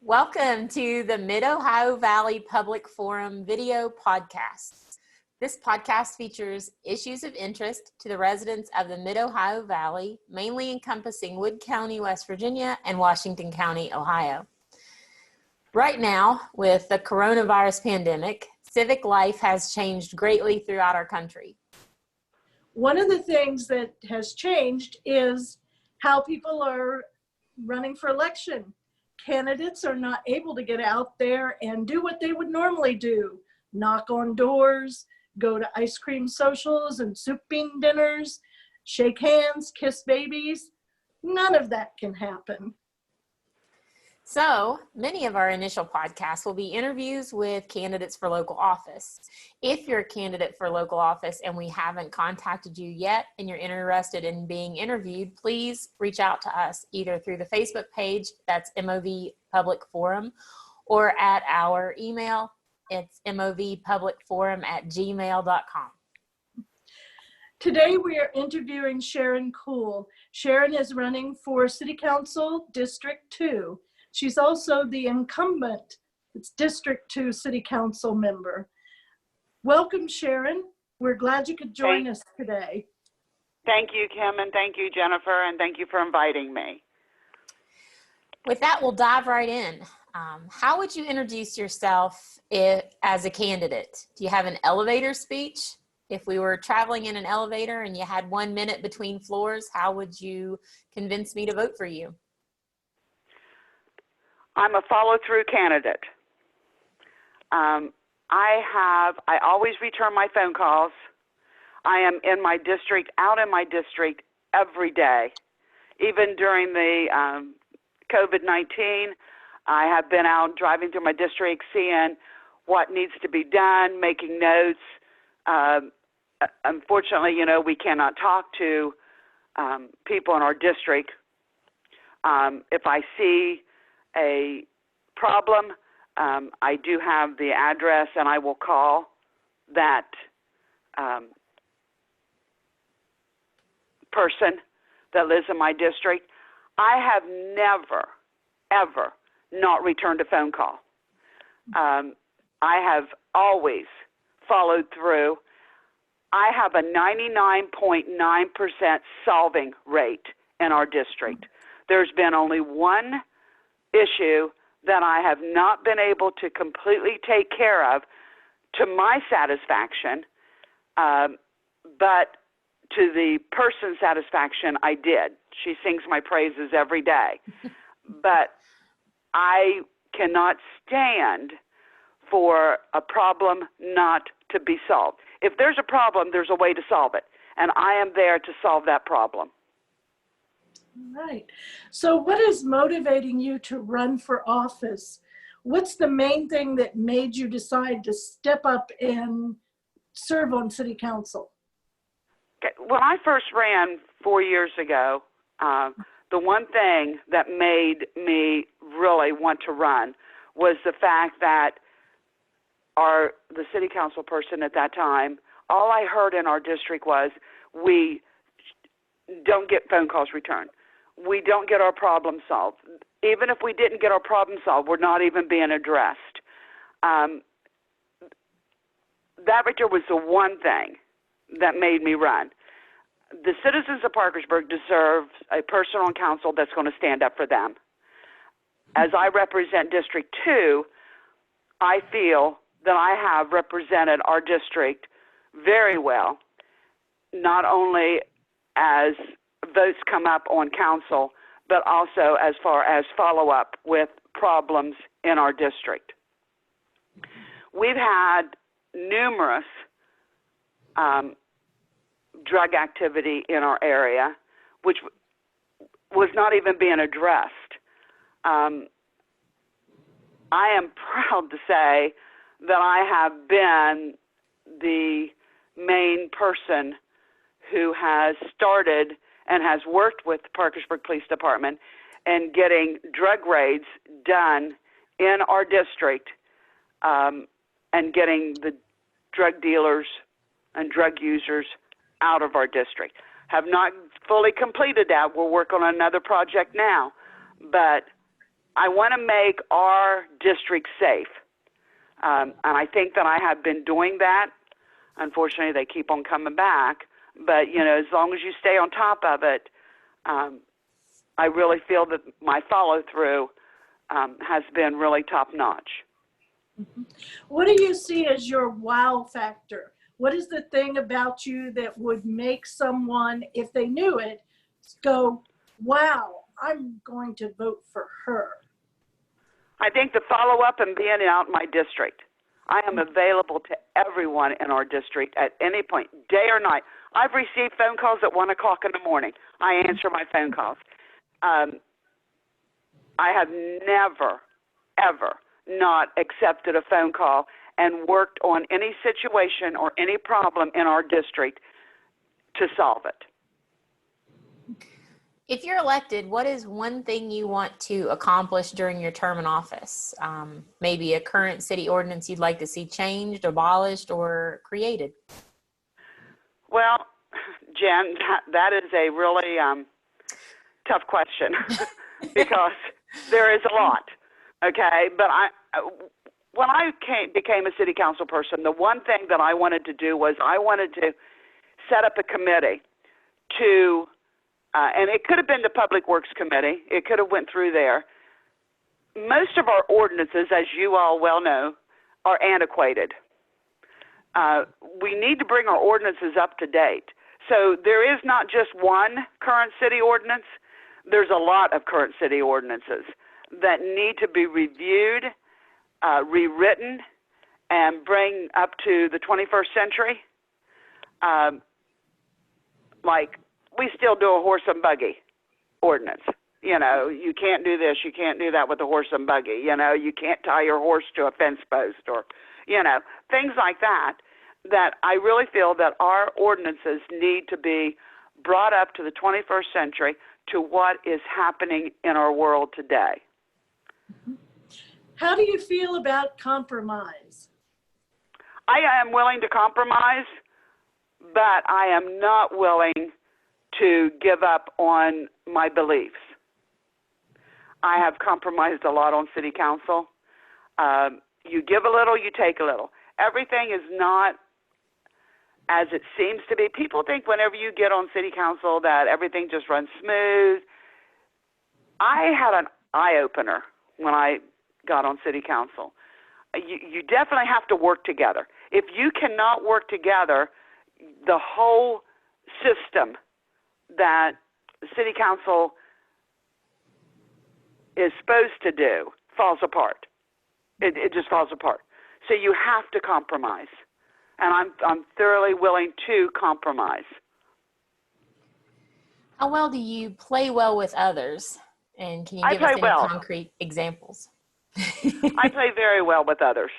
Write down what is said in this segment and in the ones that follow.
Welcome to the Mid-Ohio Valley Public Forum video podcast. This podcast features issues of interest to the residents of the Mid-Ohio Valley, mainly encompassing Wood County, West Virginia, and Washington County, Ohio. Right now, with the coronavirus pandemic, civic life has changed greatly throughout our country. One of the things that has changed is how people are running for election. Candidates are not able to get out there and do what they would normally do. Knock on doors, go to ice cream socials and soup bean dinners, shake hands, kiss babies. None of that can happen. So many of our initial podcasts will be interviews with candidates for local office. If you're a candidate for local office and we haven't contacted you yet and you're interested in being interviewed, please reach out to us either through the Facebook page, that's MOV Public Forum, or at our email, it's movpublicforum@gmail.com. Today we are interviewing Sharon Kuhl. Sharon is running for City Council District 2. She's also the incumbent District 2 City Council member. Welcome, Sharon. We're glad you could join us today. Thank you, Kim, and thank you, Jennifer, and thank you for inviting me. With that, we'll dive right in. How would you introduce yourself as a candidate? Do you have an elevator speech? If we were traveling in an elevator and you had 1 minute between floors, how would you convince me to vote for you? I'm a follow-through candidate. I always return my phone calls. I am in my district, out in my district every day. Even during the COVID-19, I have been out driving through my district, seeing what needs to be done, making notes. Unfortunately, we cannot talk to people in our district. If I see a problem, I do have the address, and I will call that person that lives in my district. I have never, ever not returned a phone call. I have always followed through. I have a 99.9% solving rate in our district. There's been only one issue that I have not been able to completely take care of to my satisfaction, but to the person's satisfaction, I did. She sings my praises every day. But I cannot stand for a problem not to be solved. If there's a problem, there's a way to solve it, and I am there to solve that problem. Right. So what is motivating you to run for office? What's the main thing that made you decide to step up and serve on City Council? Okay. When I first ran 4 years ago, the one thing that made me really want to run was the fact that the City Council person at that time, all I heard in our district was, we don't get phone calls returned. We don't get our problem solved. Even if we didn't get our problem solved, we're not even being addressed. That right there was the one thing that made me run. The citizens of Parkersburg deserve a person on council that's going to stand up for them. As I represent District 2, I feel that I have represented our district very well, not only as votes come up on council, but also as far as follow-up with problems in our district. We've had numerous drug activity in our area, which was not even being addressed. I am proud to say that I have been the main person who has started and has worked with the Parkersburg Police Department and getting drug raids done in our district, and getting the drug dealers and drug users out of our district. Have not fully completed that. We're working on another project now, but I want to make our district safe. And I think that I have been doing that. Unfortunately, they keep on coming back. But, you know, as long as you stay on top of it, I really feel that my follow-through has been really top-notch. What do you see as your wow factor? What is the thing about you that would make someone, if they knew it, go, wow, I'm going to vote for her? I think the follow-up and being out in my district. I am available to everyone in our district at any point, day or night. I've received phone calls at 1 o'clock in the morning. I answer my phone calls. I have never, ever not accepted a phone call and worked on any situation or any problem in our district to solve it. If you're elected, what is one thing you want to accomplish during your term in office? Maybe a current city ordinance you'd like to see changed, abolished, or created? Well, Jen, that is a really tough question because there is a lot, okay? But when I became a city council person, the one thing that I wanted to do was I wanted to set up a committee to and it could have been the Public Works Committee. It could have went through there. Most of our ordinances, as you all well know, are antiquated. We need to bring our ordinances up to date. So there is not just one current city ordinance. There's a lot of current city ordinances that need to be reviewed, rewritten, and bring up to the 21st century. Like, we still do a horse and buggy ordinance. You know, you can't do this, you can't do that with a horse and buggy. You know, you can't tie your horse to a fence post or, you know, things like that, that I really feel that our ordinances need to be brought up to the 21st century to what is happening in our world today. How do you feel about compromise? I am willing to compromise, but I am not willing to give up on my beliefs. I have compromised a lot on city council. You give a little, you take a little. Everything is not as it seems to be. People think whenever you get on city council that everything just runs smooth. I had an eye-opener when I got on city council. You definitely have to work together. If you cannot work together, the whole system that city council is supposed to do falls apart. It just falls apart. So you have to compromise, and I'm thoroughly willing to compromise. How well do you play well with others? And can you give us any concrete examples? I play very well with others.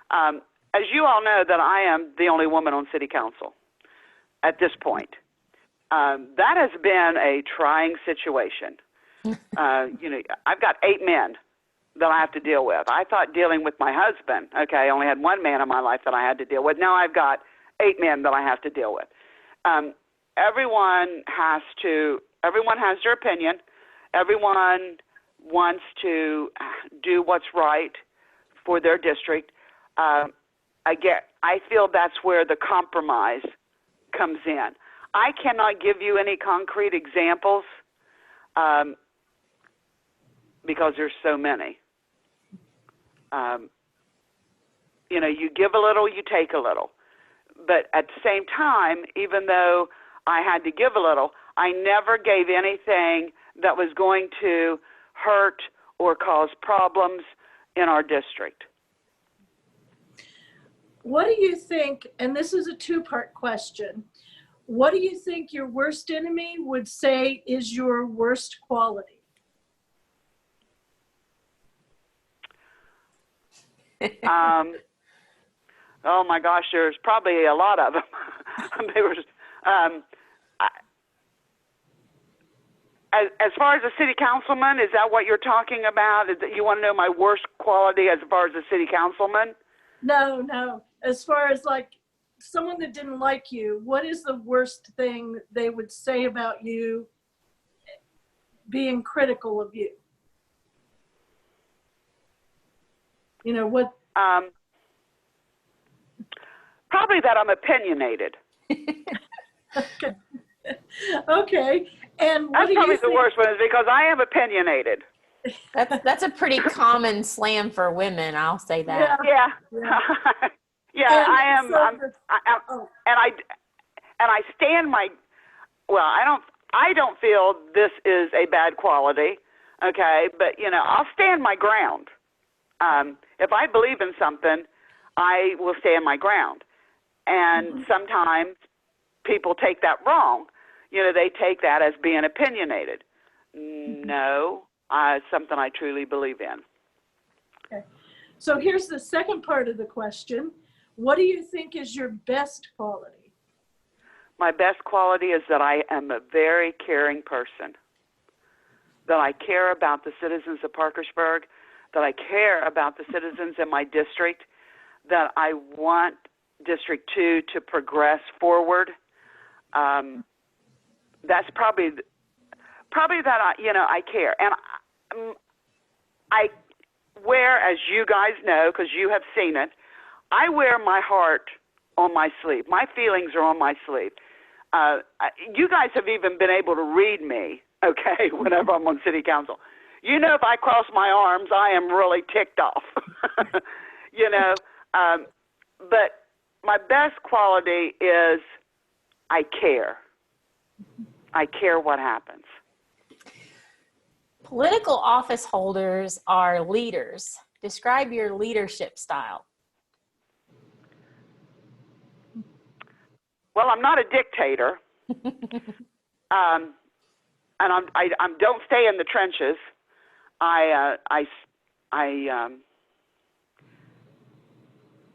As you all know, that I am the only woman on city council at this point. That has been a trying situation. You know, I've got 8 men that I have to deal with. I thought dealing with my husband, okay, I only had 1 man in my life that I had to deal with. Now I've got 8 men that I have to deal with. Everyone has their opinion. Everyone wants to do what's right for their district. I feel that's where the compromise comes in. I cannot give you any concrete examples because there's so many. You know, you give a little, you take a little. But at the same time, even though I had to give a little, I never gave anything that was going to hurt or cause problems in our district. What do you think, and this is a 2-part question, what do you think your worst enemy would say is your worst quality? Oh my gosh, there's probably a lot of them. As far as a city councilman, is that what you're talking about? Is that you want to know my worst quality as far as a city councilman? No. As far as like someone that didn't like you, what is the worst thing they would say about you being critical of you? You know, what? Probably that I'm opinionated. Okay. Okay. And what That's do probably you the think? worst one, is because I am opinionated. That's a pretty common slam for women. I'll say that. Yeah. Yeah. Yeah, And I am. so And I stand my. Well, I don't feel this is a bad quality. Okay, but you know, I'll stand my ground. If I believe in something, I will stand my ground. And sometimes people take that wrong. You know, they take that as being opinionated. No, it's something I truly believe in. Okay. So here's the second part of the question. What do you think is your best quality? My best quality is that I am a very caring person, that I care about the citizens of Parkersburg, that I care about the citizens in my district, that I want District 2 to progress forward. That's probably that I care. And I wear, as you guys know, because you have seen it, I wear my heart on my sleeve. My feelings are on my sleeve. You guys have even been able to read me, okay, whenever I'm on city council. You know, if I cross my arms, I am really ticked off, you know. But my best quality is I care. I care what happens. Political office holders are leaders. Describe your leadership style. Well, I'm not a dictator, and I don't stay in the trenches. I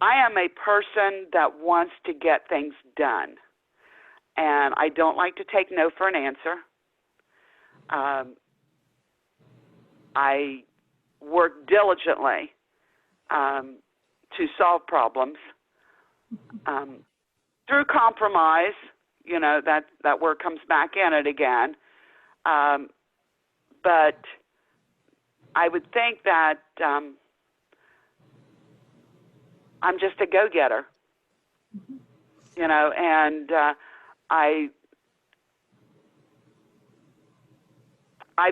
am a person that wants to get things done, and I don't like to take no for an answer. I work diligently to solve problems through compromise. You know, that word comes back in it again. But I would think that I'm just a go-getter, you know, and I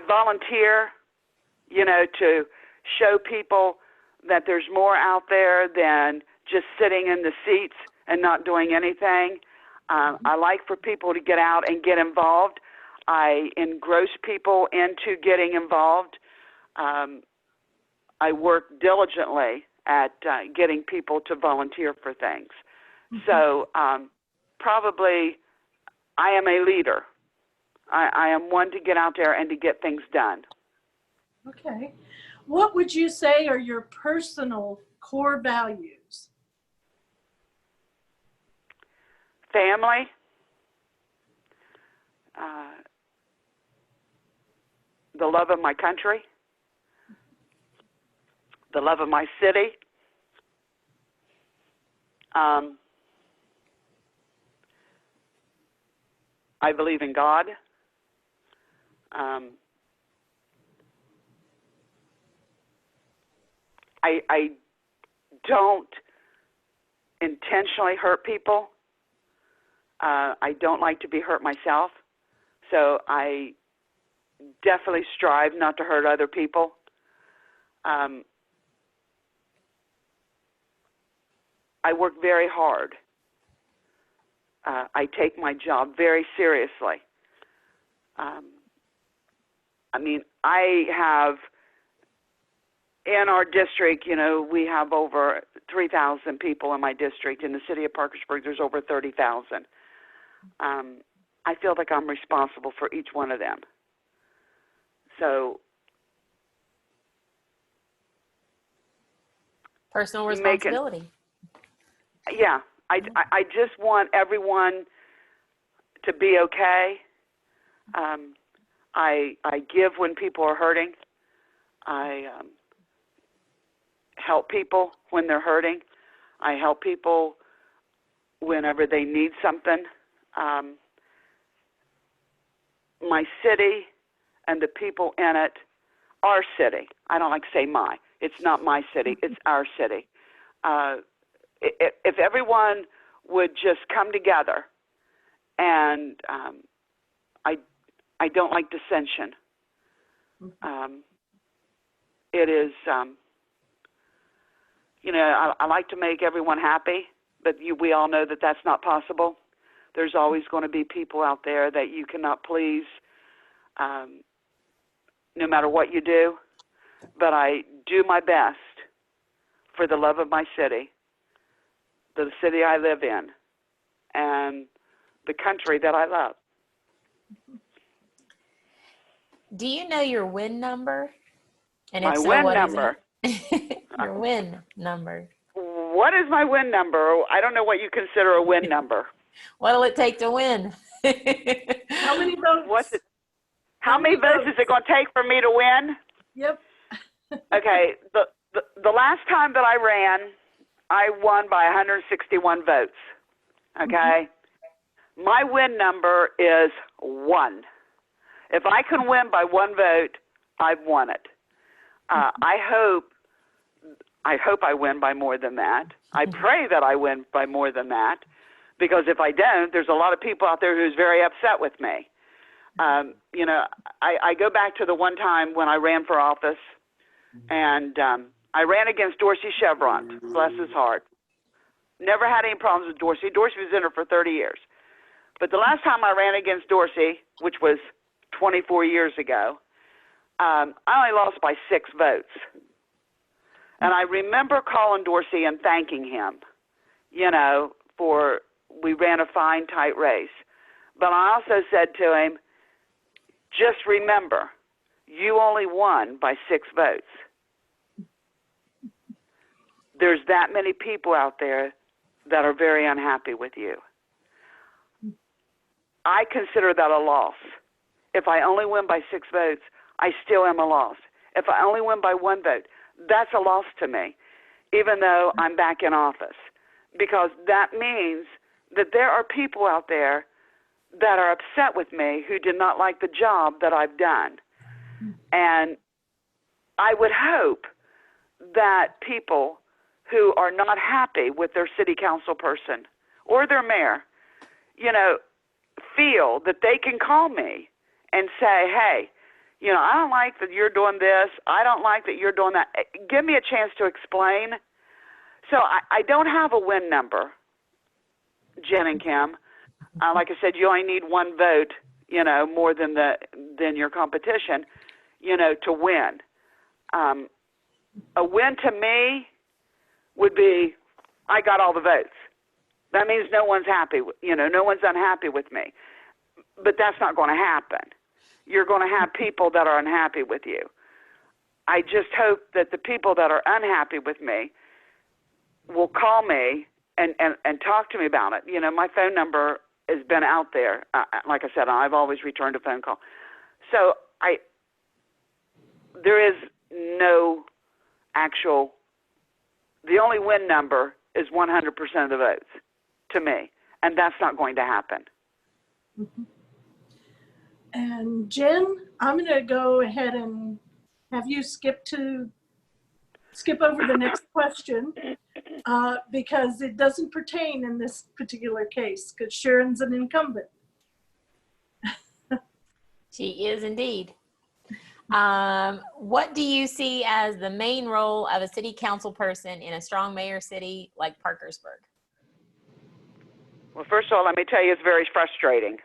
volunteer, you know, to show people that there's more out there than just sitting in the seats and not doing anything. I like for people to get out and get involved. I engross people into getting involved. I work diligently at getting people to volunteer for things. So probably I am a leader. I am one to get out there and to get things done. Okay. What would you say are your personal core values? Family, the love of my country, the love of my city, I believe in God. I don't intentionally hurt people. I don't like to be hurt myself, so I definitely strive not to hurt other people. I work very hard. I take my job very seriously. I mean, I have, in our district, you know, we have over 3,000 people in my district. In the city of Parkersburg, there's over 30,000. I feel like I'm responsible for each one of them. So, Personal responsibility. Yeah, I just want everyone to be okay. I give when people are hurting. I help people when they're hurting. I help people whenever they need something. My city and the people in it, our city, I don't like to say my, It's not my city. It's our city. If everyone would just come together, and I don't like dissension. It is, I like to make everyone happy, but we all know that that's not possible. There's always going to be people out there that you cannot please, no matter what you do. But I do my best for the love of my city, the city I live in, and the country that I love. Do you know your WIN number? And My if so, WIN what number? Is it? Your WIN number. What is my WIN number? I don't know what you consider a WIN number. What'll it take to win? How many votes? What's it? How many votes is it going to take for me to win? Yep. Okay, the last time that I ran, I won by 161 votes. Okay? My WIN number is 1. If I can win by 1 vote, I've won it. I hope I win by more than that. I pray that I win by more than that, because if I don't, there's a lot of people out there who's very upset with me. I go back to the one time when I ran for office, and I ran against Dorsey Chevron, bless his heart. Never had any problems with Dorsey. Dorsey was in her for 30 years. But the last time I ran against Dorsey, which was 24 years ago, I only lost by 6 votes. And I remember calling Dorsey and thanking him, we ran a fine, tight race. But I also said to him, just remember, you only won by 6 votes. There's that many people out there that are very unhappy with you. I consider that a loss. If I only win by 6 votes, I still am a loss. If I only win by 1 vote, that's a loss to me, even though I'm back in office, because that means that there are people out there that are upset with me who did not like the job that I've done. And I would hope that people who are not happy with their city council person or their mayor, feel that they can call me and say, hey, I don't like that you're doing this. I don't like that you're doing that. Give me a chance to explain. So I don't have a WIN number, Jen and Kim. Like I said, you only need 1 vote, more than your competition, to win. A win to me would be I got all the votes. That means no one's happy, no one's unhappy with me. But that's not going to happen. You're going to have people that are unhappy with you. I just hope that the people that are unhappy with me will call me and talk to me about it. My phone number has been out there. Like I said, I've always returned a phone call. So there is no actual, the only WIN number is 100% of the votes to me, and that's not going to happen. Mm-hmm. And Jen, I'm going to go ahead and have you skip over the next question because it doesn't pertain in this particular case because Sharon's an incumbent. She is indeed. What do you see as the main role of a city council person in a strong mayor city like Parkersburg? Well, first of all, let me tell you, it's very frustrating.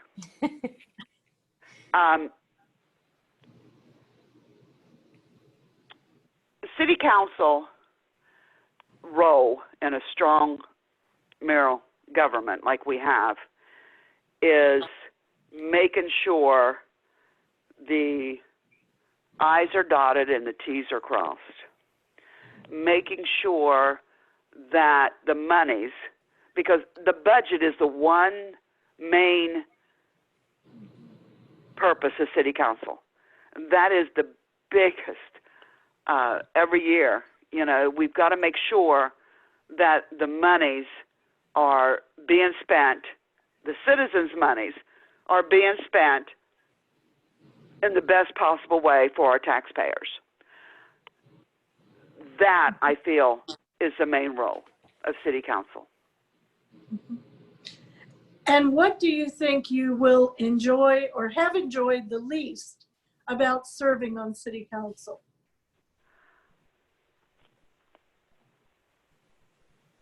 The city council role in a strong mayoral government like we have is making sure the I's are dotted and the T's are crossed, making sure that the monies, because the budget is the one main purpose of city council. That is the biggest every year. We've got to make sure that the monies are being spent, the citizens' monies are being spent in the best possible way for our taxpayers. that, I feel, is the main role of city council. And what do you think you will enjoy or have enjoyed the least about serving on city council?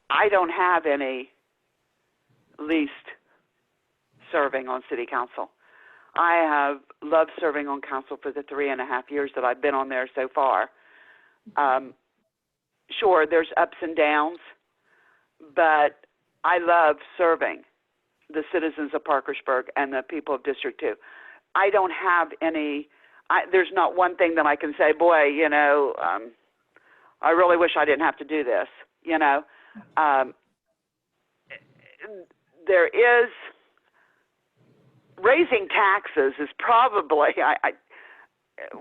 I don't have any least serving on city council. I have loved serving on council for the 3.5 years that I've been on there so far. Sure, there's ups and downs, but I love serving the citizens of Parkersburg and the people of District 2. I don't have any, there's not one thing that I can say, boy, you know, I really wish I didn't have to do this, you know. There is, raising taxes is probably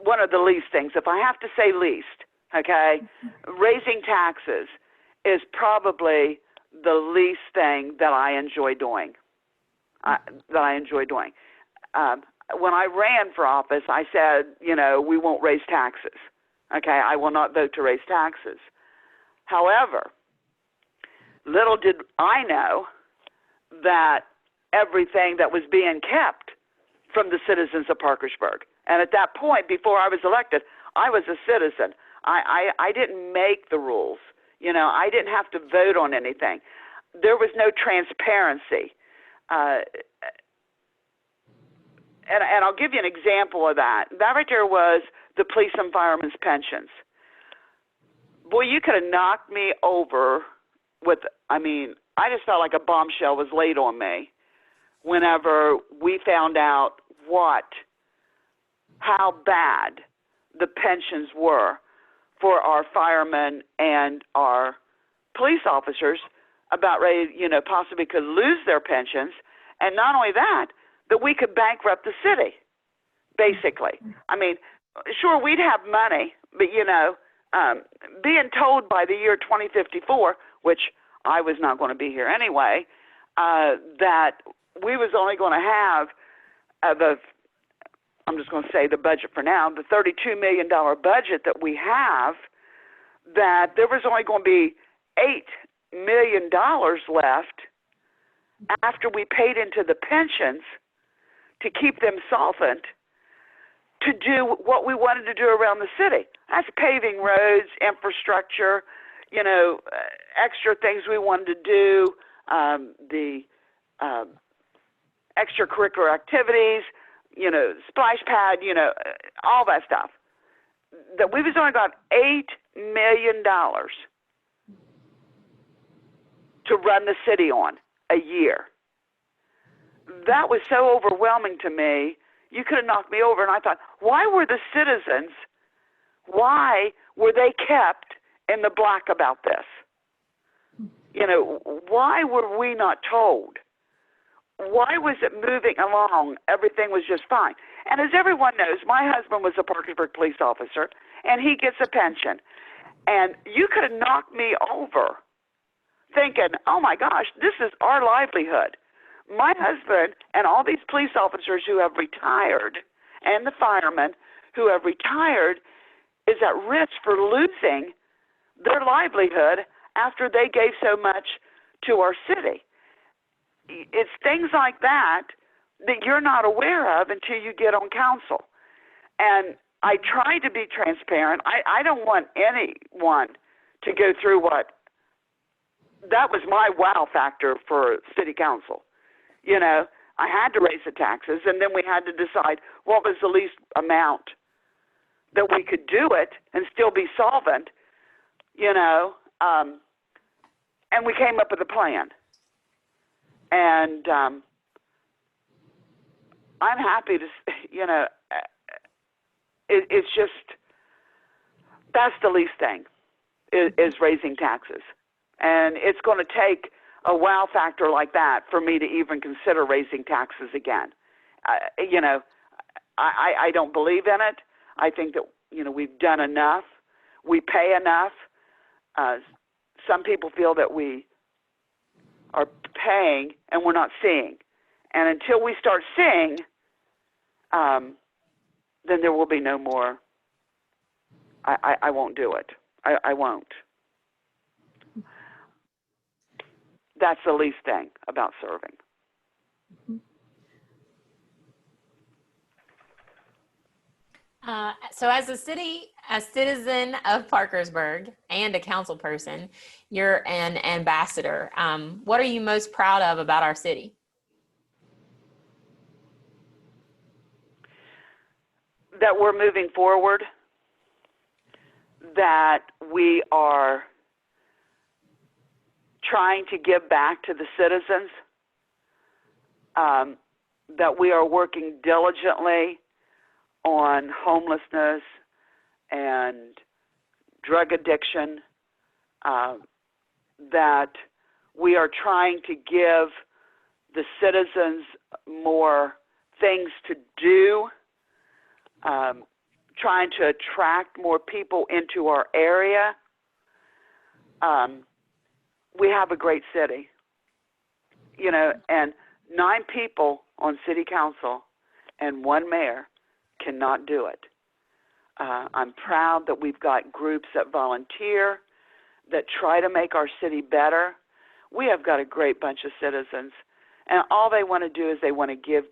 one of the least things. If I have to say least, okay, raising taxes is probably the least thing that I enjoy doing. When I ran for office, I said, you know, we won't raise taxes. Okay, I will not vote to raise taxes. However, little did I know that everything that was being kept from the citizens of Parkersburg. And at that point, before I was elected, I was a citizen. I didn't make the rules. You know, I didn't have to vote on anything. There was no transparency. And I'll give you an example of that. That right there was the police and firemen's pensions. Boy, you could have knocked me over with, I mean, I just felt like a bombshell was laid on me whenever we found out how bad the pensions were for our firemen and our police officers, about ready, you know, possibly could lose their pensions. And not only that we could bankrupt the city, basically. I mean, sure, we'd have money, but, you know, being told by the year 2054, which I was not going to be here anyway, that we was only going to have I'm just going to say the budget for now, the $32 million budget that we have, that there was only going to be $8 million left after we paid into the pensions to keep them solvent to do what we wanted to do around the city. That's paving roads, infrastructure, you know, extra things we wanted to do, the extracurricular activities, you know, splash pad, you know, all that stuff. That we was only got $8 million to run the city on a year. That was so overwhelming to me. You could have knocked me over. And I thought, why were the citizens, why were they kept in the black about this? You know, why were we not told? Why was it moving along? Everything was just fine. And as everyone knows, my husband was a Parkersburg police officer, and he gets a pension. And you could have knocked me over thinking, oh, my gosh, this is our livelihood. My husband and all these police officers who have retired and the firemen who have retired is at risk for losing their livelihood after they gave so much to our city. It's things like that that you're not aware of until you get on council. And I try to be transparent. I don't want anyone to go through that was my wow factor for city council. You know, I had to raise the taxes, and then we had to decide what was the least amount that we could do it and still be solvent, you know, and we came up with a plan. And I'm happy to, you know, it's just, that's the least thing, is raising taxes. And it's going to take a wow factor like that for me to even consider raising taxes again. You know, I don't believe in it. I think that, you know, we've done enough. We pay enough. Some people feel that we are paying and we're not seeing. And until we start seeing, then there will be no more. I won't do it. I won't. That's the least thing about serving. So as a citizen of Parkersburg and a council person, you're an ambassador. What are you most proud of about our city? That we're moving forward, that we are trying to give back to the citizens, that we are working diligently on homelessness and drug addiction, that we are trying to give the citizens more things to do, trying to attract more people into our area. We have a great city, you know, and 9 people on city council and 1 mayor cannot do it. I'm proud that we've got groups that volunteer, that try to make our city better. We have got a great bunch of citizens, and all they want to do is they want to give.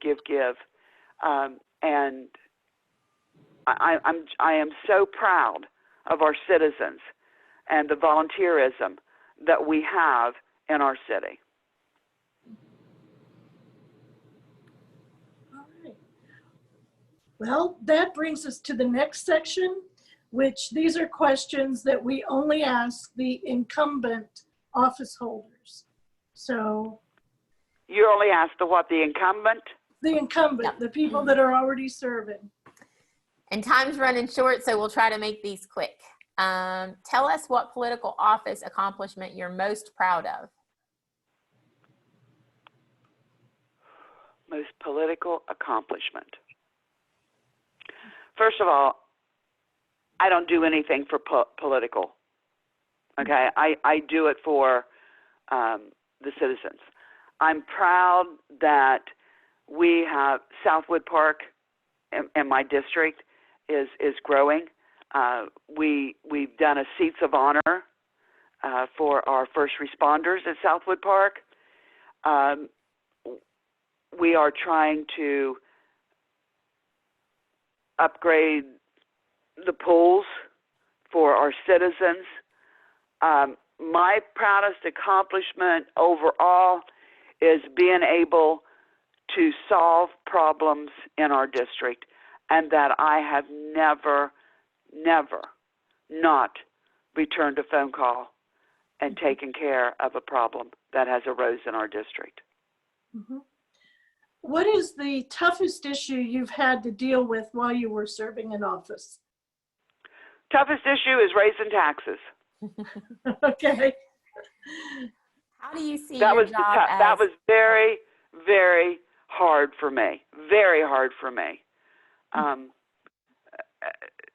And I am so proud of our citizens and the volunteerism that we have in our city. All right. Well, that brings us to the next section, which these are questions that we only ask the incumbent office holders. So You only ask the incumbent? the incumbent, the people that are already serving. And time's running short, so we'll try to make these quick. Tell us what political office accomplishment you're most proud of. Most political accomplishment. First of all, I don't do anything for political. Okay, I do it for the citizens. I'm proud that we have Southwood Park in my district is growing. We've done a Seats of Honor for our first responders at Southwood Park. We are trying to upgrade the pools for our citizens. My proudest accomplishment overall is being able to solve problems in our district, and that I have never not returned a phone call and taken care of a problem that has arose in our district. Mm-hmm. What is the toughest issue you've had to deal with while you were serving in office? Toughest issue is raising taxes. Okay. How do you see that your was job as... That was very, very hard for me. Very hard for me.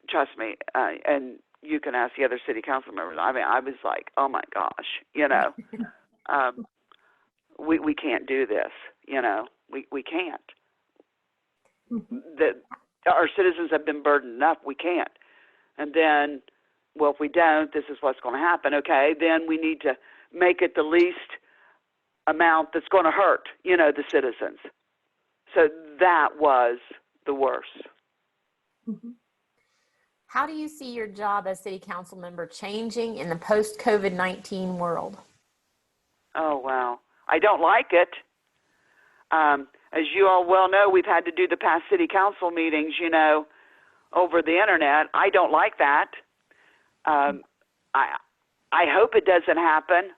Trust me, and you can ask the other city council members. I mean, I was like, oh my gosh, you know, we can't do this, you know, we can't. Our citizens have been burdened enough, we can't. And then, well, if we don't, this is what's going to happen. Okay, then we need to make it the least amount that's going to hurt, you know, the citizens. So that was the worst. Mm-hmm. How do you see your job as city council member changing in the post-COVID-19 world? Oh, wow. I don't like it. As you all well know, we've had to do the past city council meetings, you know, over the internet. I don't like that. I hope it doesn't happen.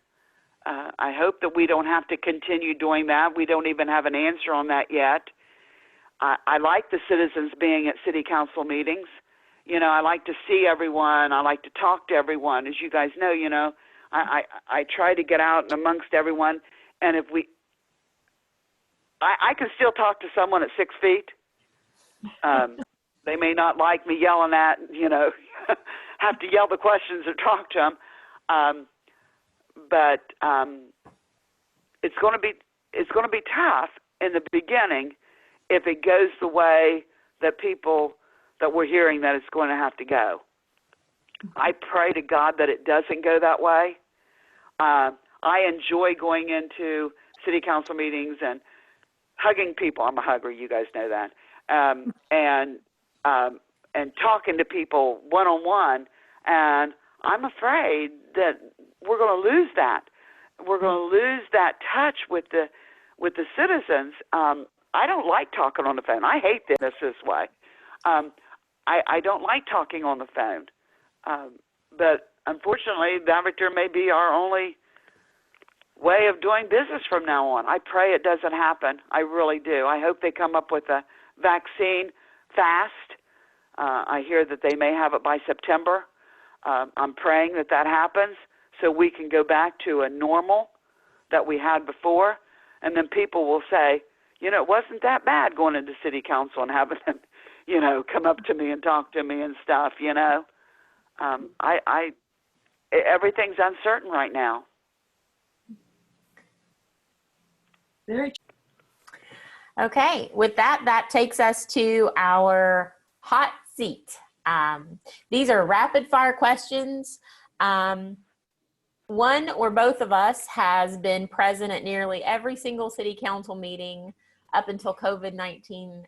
I hope that we don't have to continue doing that. We don't even have an answer on that yet. I like the citizens being at city council meetings. You know, I like to see everyone. I like to talk to everyone. As you guys know, you know, I try to get out and amongst everyone. And if I can still talk to someone at 6 feet. They may not like me yelling at, you know, have to yell the questions or talk to them. But it's going to be tough in the beginning if it goes the way that people that we're hearing that it's going to have to go. I pray to God that it doesn't go that way. I enjoy going into city council meetings and hugging people. I'm a hugger, you guys know that. And talking to people one-on-one, and I'm afraid that we're going to lose that. We're going to lose that touch with the citizens. I don't like talking on the phone. I hate this way. I don't like talking on the phone. But unfortunately, that may be our only way of doing business from now on. I pray it doesn't happen. I really do. I hope they come up with a vaccine fast. I hear that they may have it by September. I'm praying that happens so we can go back to a normal that we had before. And then people will say, it wasn't that bad going into city council and having them, come up to me and talk to me and stuff, everything's uncertain right now. Very. Okay, with that takes us to our hot seat. These are rapid fire questions. One or both of us has been present at nearly every single city council meeting up until COVID-19,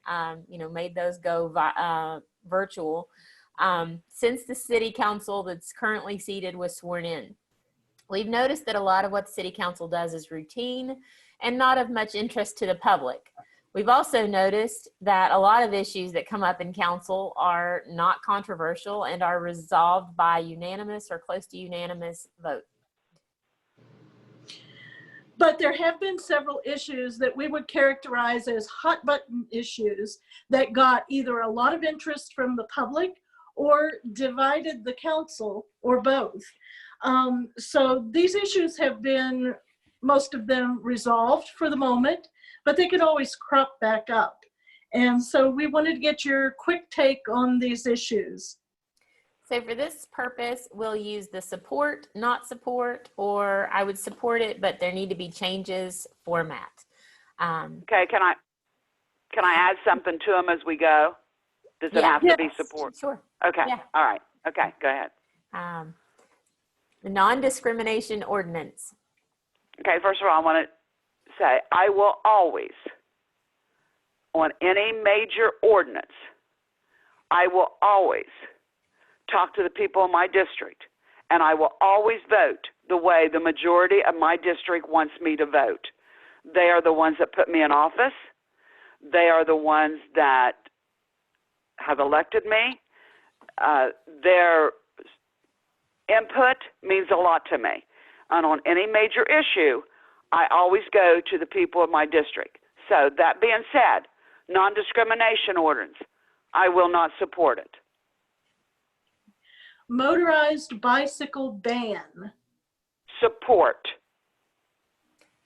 made those go virtual. Since the city council that's currently seated was sworn in. We've noticed that a lot of what the city council does is routine and not of much interest to the public. We've also noticed that a lot of issues that come up in council are not controversial and are resolved by unanimous or close to unanimous vote. But there have been several issues that we would characterize as hot button issues that got either a lot of interest from the public or divided the council, or both. So these issues have been, most of them, resolved for the moment, but they could always crop back up. And so we wanted to get your quick take on these issues. So for this purpose, we'll use the support, not support, or I would support it, but there need to be changes format. Okay, can I add something to them as we go? Does it have to be support? Sure. Okay, Yeah. All right. Okay, go ahead. The non-discrimination ordinance. Okay, first of all, I want to say I will always, on any major ordinance, I will always talk to the people in my district, and I will always vote the way the majority of my district wants me to vote. They are the ones that put me in office. They are the ones that have elected me. Their input means a lot to me. And on any major issue, I always go to the people of my district. So that being said, non-discrimination ordinance, I will not support it. Motorized bicycle ban. Support.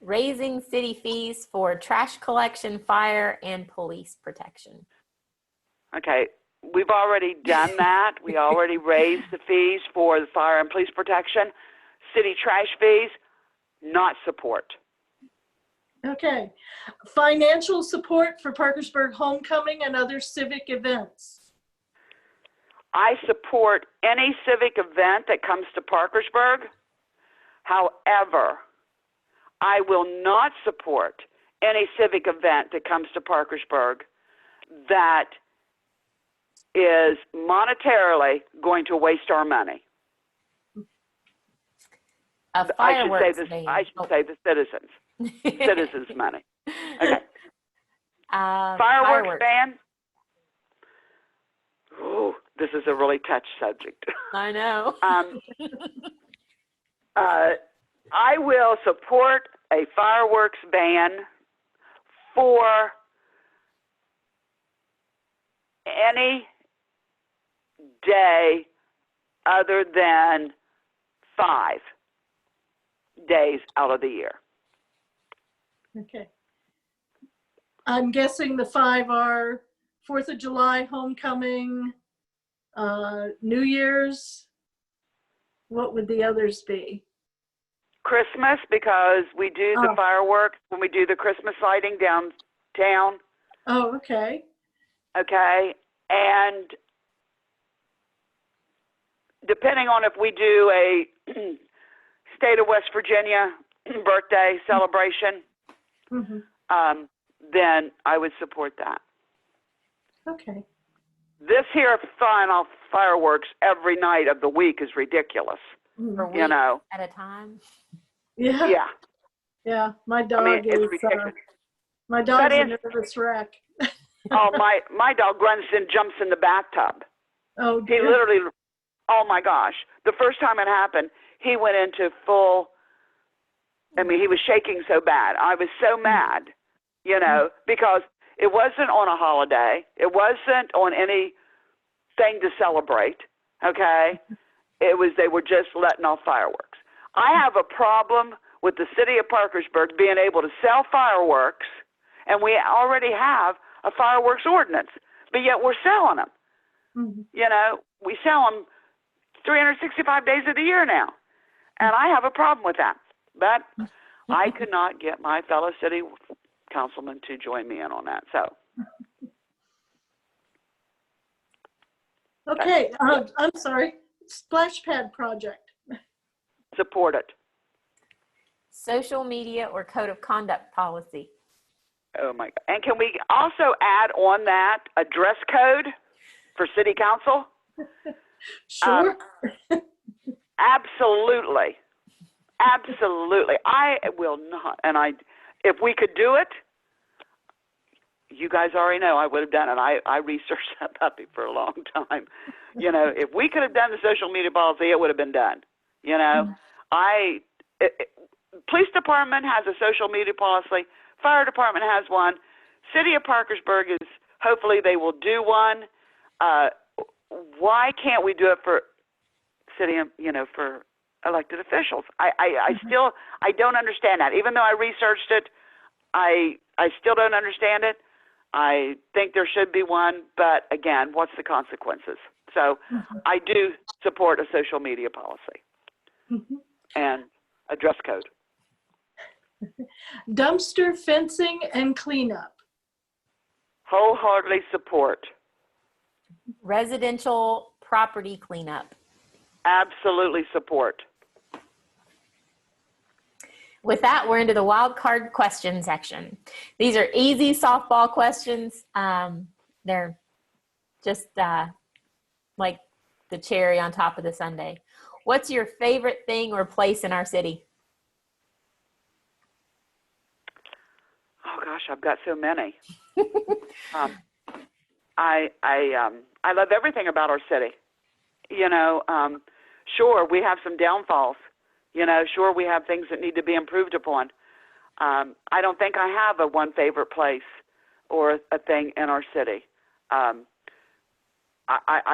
Raising city fees for trash collection, fire, and police protection. Okay, we've already done that. We already raised the fees for the fire and police protection. City trash fees, not support. Okay. Financial support for Parkersburg homecoming and other civic events. I support any civic event that comes to Parkersburg. However, I will not support any civic event that comes to Parkersburg that is monetarily going to waste our money. I should say the citizens' money. Okay. Fireworks ban. Oh, this is a really touched subject. I know. I will support a fireworks ban for any day other than 5 days out of the year. Okay. I'm guessing the 5 are 4th of July, homecoming, New Year's. What would the others be? Christmas, because we do the fireworks when we do the Christmas lighting downtown. Oh, okay. Okay. And depending on if we do a state of West Virginia birthday celebration, then I would support that. Okay. This here fireworks every night of the week is ridiculous. For weeks You know. at a time. Yeah. Yeah. Yeah. My dog it's is, ridiculous. my dog's a nervous wreck. Oh, my dog runs and jumps in the bathtub. Oh, He dear. literally, oh my gosh. The first time it happened, he went into full, he was shaking so bad. I was so mad, you know, because it wasn't on a holiday. It wasn't on anything to celebrate, okay? They were just letting off fireworks. I have a problem with the city of Parkersburg being able to sell fireworks, and we already have a fireworks ordinance, but yet we're selling them. You know, we sell them 365 days of the year now, and I have a problem with that. But I could not get my fellow city councilman to join me in on that. So, Okay. I'm sorry. Splash pad project. support it. Social media or code of conduct policy. Oh my God. And can we also add on that a dress code for city council? Sure. Absolutely. Absolutely. I will not. And if we could do it, you guys already know I would have done it. I researched that puppy for a long time. You know, if we could have done the social media policy, it would have been done. You know, police department has a social media policy. Fire department has one. City of Parkersburg is, hopefully they will do one. Why can't we do it for city, you know, for elected officials? I don't understand that. Even though I researched it, I still don't understand it. I think there should be one, but again, what's the consequences? So I do support a social media policy and a dress code. Dumpster fencing and cleanup. Wholeheartedly support. Residential property cleanup. Absolutely support. With that, we're into the wild card question section. These are easy softball questions. They're just like the cherry on top of the sundae. What's your favorite thing or place in our city? Oh gosh, I've got so many. I love everything about our city. You know, sure, we have some downfalls. You know, sure, we have things that need to be improved upon. I don't think I have a one favorite place or a thing in our city. I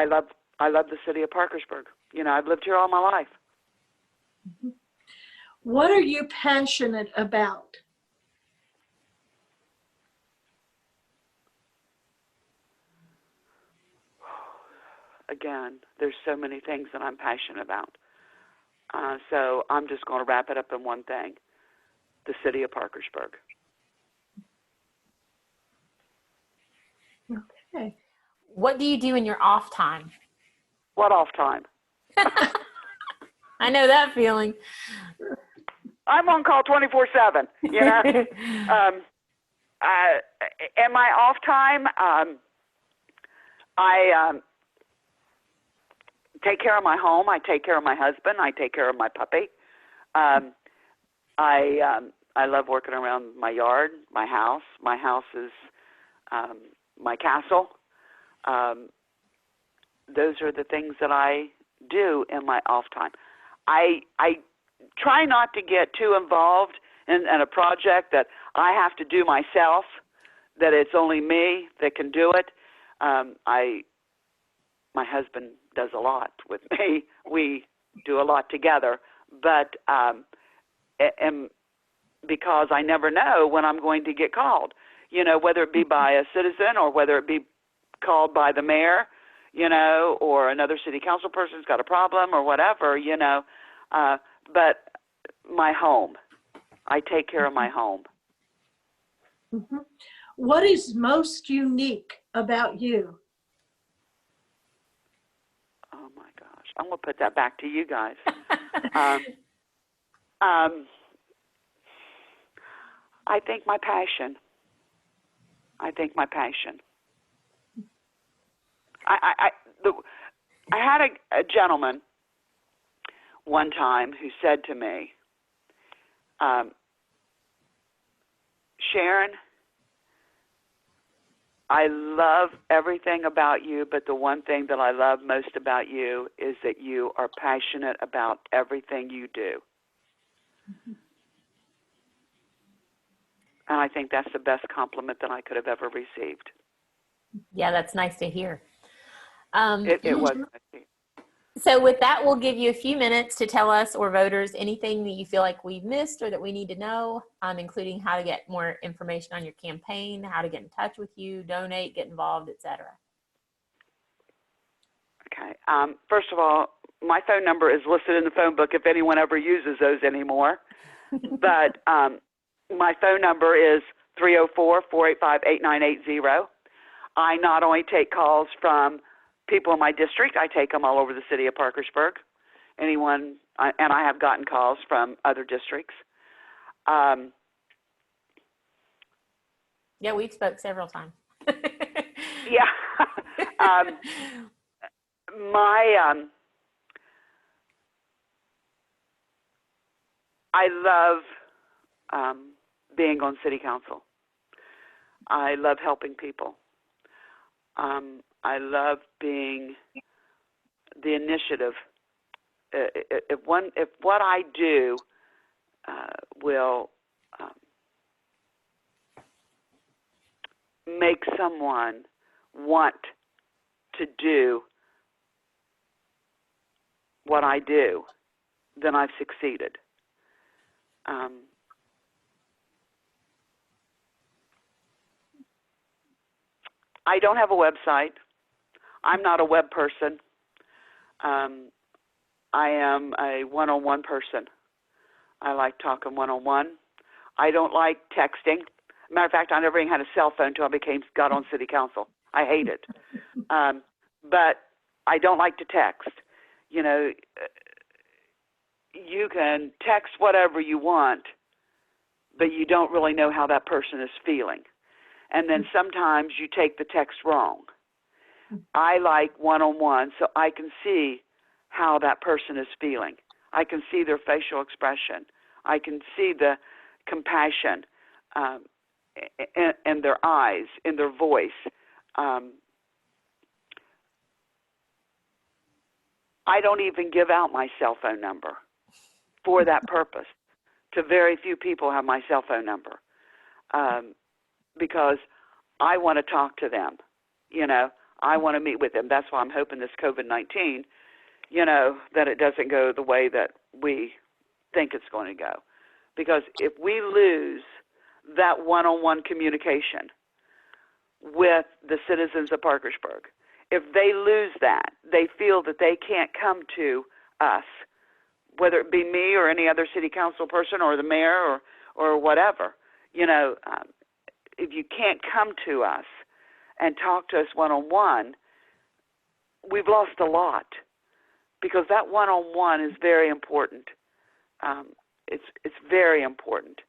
love the city of Parkersburg. You know, I've lived here all my life. What are you passionate about? Again, there's so many things that I'm passionate about. So I'm just going to wrap it up in one thing: the city of Parkersburg. Okay. What do you do in your off time? What off time? I know that feeling. I'm on call 24/7. You know. In my off time, I take care of my home. I take care of my husband. I take care of my puppy. I love working around my yard, my house. My house is my castle. Those are the things that I do in my off time. I try not to get too involved in a project that I have to do myself, that it's only me that can do it. My husband does a lot with me. We do a lot together, but and because I never know when I'm going to get called, you know, whether it be by a citizen or whether it be called by the mayor, you know, or another city council person's got a problem or whatever, you know. But my home, I take care of my home. Mm-hmm. What is most unique about you? Oh my gosh. I'm going to put that back to you guys. I think my passion. I had a gentleman one time who said to me, Sharon, I love everything about you, but the one thing that I love most about you is that you are passionate about everything you do. Mm-hmm. And I think that's the best compliment that I could have ever received. Yeah, that's nice to hear. It was nice to hear. So with that, we'll give you a few minutes to tell us or voters anything that you feel like we've missed or that we need to know, including how to get more information on your campaign, how to get in touch with you, donate, get involved, etc. Okay. First of all, my phone number is listed in the phone book if anyone ever uses those anymore. But my phone number is 304-485-8980. I not only take calls from people in my district, I take them all over the city of Parkersburg. And I have gotten calls from other districts. Yeah, we've spoke several times. Yeah. I love being on city council. I love helping people. I love being the initiative. If what I do will make someone want to do what I do, then I've succeeded. I don't have a website. I'm not a web person. I am a one-on-one person. I like talking one-on-one. I don't like texting. Matter of fact, I never even had a cell phone until I got on city council. I hate it. But I don't like to text. You know, you can text whatever you want, but you don't really know how that person is feeling. And then sometimes you take the text wrong. I like one-on-one so I can see how that person is feeling. I can see their facial expression. I can see the compassion in their eyes, in their voice. I don't even give out my cell phone number for that purpose. To very few people have my cell phone number because I want to talk to them. You know, I want to meet with them. That's why I'm hoping this COVID-19, you know, that it doesn't go the way that we think it's going to go. Because if we lose that one-on-one communication with the citizens of Parkersburg, if they lose that, they feel that they can't come to us, whether it be me or any other city council person or the mayor or whatever. You know, if you can't come to us and talk to us one-on-one, we've lost a lot because that one-on-one is very important. It's very important.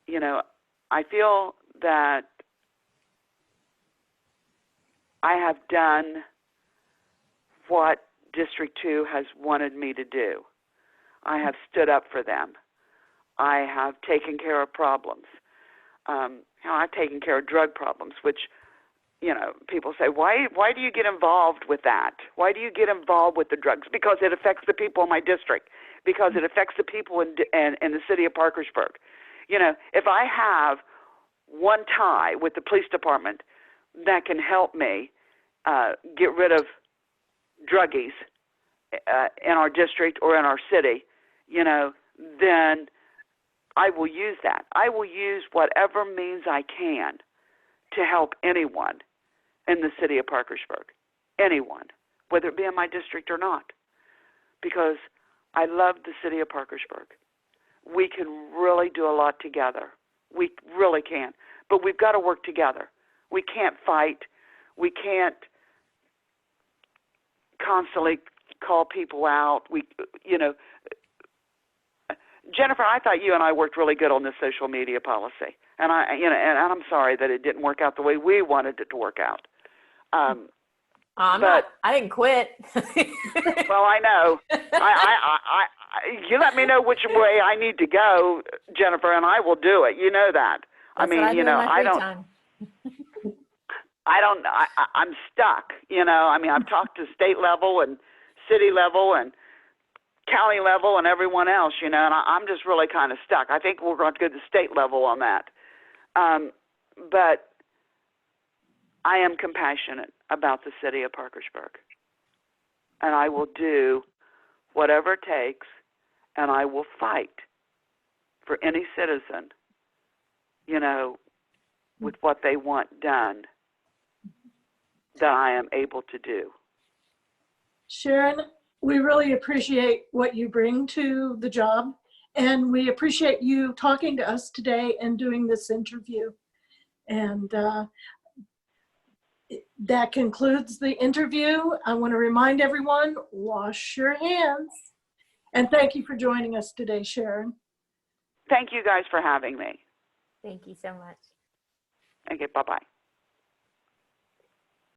You know, I feel that I have done what District 2 has wanted me to do. I have stood up for them. I have taken care of problems. I've taken care of drug problems, which, you know, people say, why do you get involved with that? Why do you get involved with the drugs? Because it affects the people in my district, because it affects the people in the city of Parkersburg. You know, if I have one tie with the police department that can help me get rid of druggies in our district or in our city, you know, then I will use that. I will use whatever means I can to help anyone in the city of Parkersburg, anyone, whether it be in my district or not, because I love the city of Parkersburg. We can really do a lot together. We really can, but we've got to work together. We can't fight. We can't constantly call people out. Jennifer, I thought you and I worked really good on this social media policy, and I'm sorry that it didn't work out the way we wanted it to work out. I didn't quit. Well, I know. You let me know which way I need to go, Jennifer, and I will do it. You know that. That's what I do in my free time. I'm stuck. I've talked to state level and city level and county level and everyone else, and I'm just really kind of stuck. I think we're going to go to the state level on that. But I am compassionate about the city of Parkersburg. And I will do whatever it takes, and I will fight for any citizen, with what they want done that I am able to do. Sharon, we really appreciate what you bring to the job, and we appreciate you talking to us today and doing this interview. And that concludes the interview. I want to remind everyone, wash your hands. And thank you for joining us today, Sharon. Thank you guys for having me. Thank you so much. Okay, bye-bye.